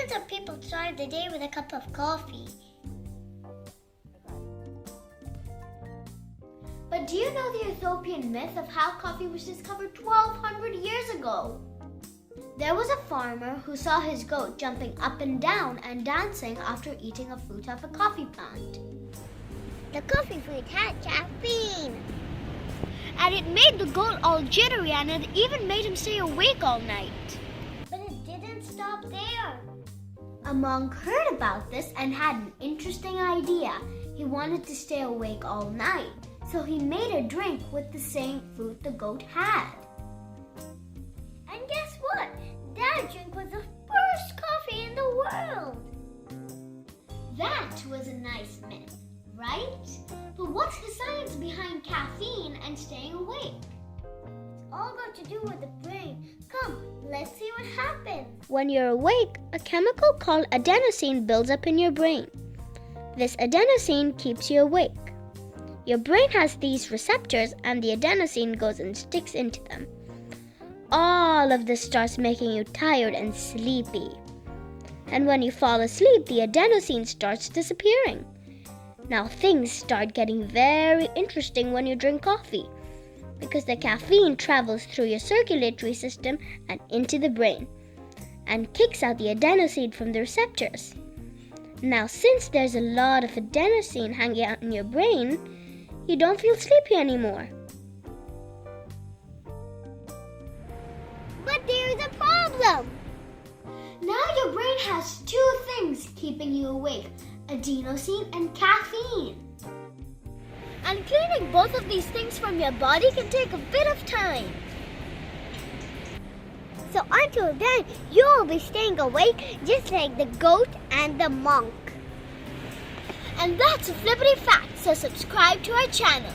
Millions of people start the day with a cup of coffee. But do you know the Ethiopian myth of how coffee was discovered 1,200 years ago? There was a farmer who saw his goat jumping up and down and dancing after eating a fruit off a coffee plant. The coffee fruit had caffeine. And it made the goat all jittery, and it even made him stay awake all night. But it didn't stop there. A monk heard about this and had an interesting idea. He wanted to stay awake all night, so he made a drink with the same fruit the goat had. And guess what? That drink was the first coffee in the world. That was a nice myth, right? But what's the science behind caffeine and staying awake? It's all got to do with the brain. Come, let's see what happens. When you're awake, a chemical called adenosine builds up in your brain. This adenosine keeps you awake. Your brain has these receptors, and the adenosine goes and sticks into them. All of this starts making you tired and sleepy. And when you fall asleep, the adenosine starts disappearing. Now things start getting very interesting when you drink coffee, because the caffeine travels through your circulatory system and into the brain, and kicks out the adenosine from the receptors. Now, since there's a lot of adenosine hanging out in your brain, you don't feel sleepy anymore. But there's a problem. Now your brain has two things keeping you awake: adenosine and caffeine. And cleaning both of these things from your body can take a bit of time. So until then, you'll be staying awake just like the goat and the monk. And that's a flippity fact, so subscribe to our channel.